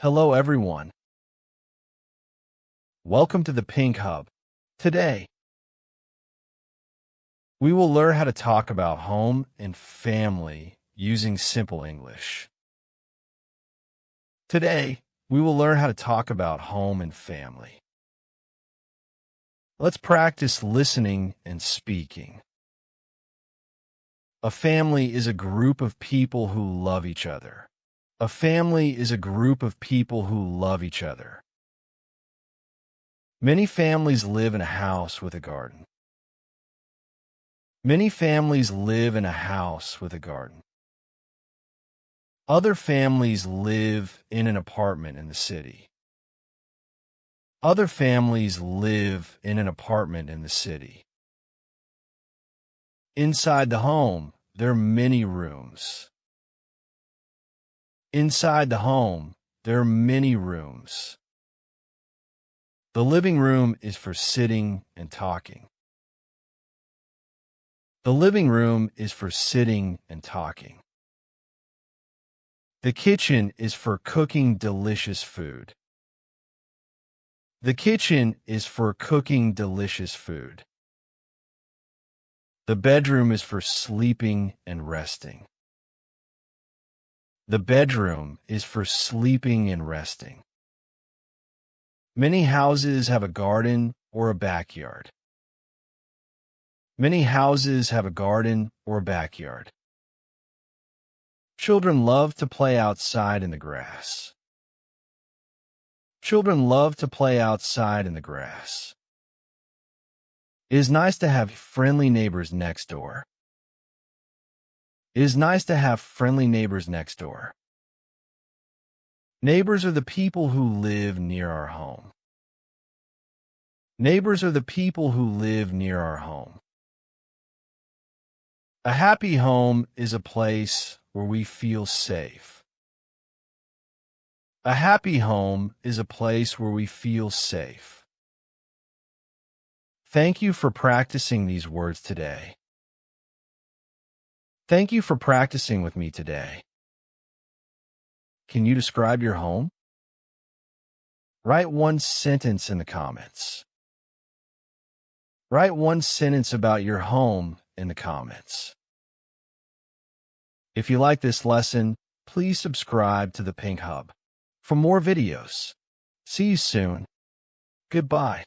Hello everyone. Welcome to the Pink Hub. Today, we will learn how to talk about home and family using simple English. Today, we will learn how to talk about home and family. Let's practice listening and speaking. A family is a group of people who love each other. A family is a group of people who love each other. Many families live in a house with a garden. Many families live in a house with a garden. Other families live in an apartment in the city. Other families live in an apartment in the city. Inside the home, there are many rooms. Inside the home, there are many rooms. The living room is for sitting and talking. The living room is for sitting and talking. The kitchen is for cooking delicious food. The kitchen is for cooking delicious food. The bedroom is for sleeping and resting. The bedroom is for sleeping and resting. Many houses have a garden or a backyard. Many houses have a garden or a backyard. Children love to play outside in the grass. Children love to play outside in the grass. It is nice to have friendly neighbors next door. It is nice to have friendly neighbors next door. Neighbors are the people who live near our home. Neighbors are the people who live near our home. A happy home is a place where we feel safe. A happy home is a place where we feel safe. Thank you for practicing these words today. Thank you for practicing with me today. Can you describe your home? Write one sentence in the comments. Write one sentence about your home in the comments. If you like this lesson, please subscribe to the Pink Hub for more videos. See you soon. Goodbye.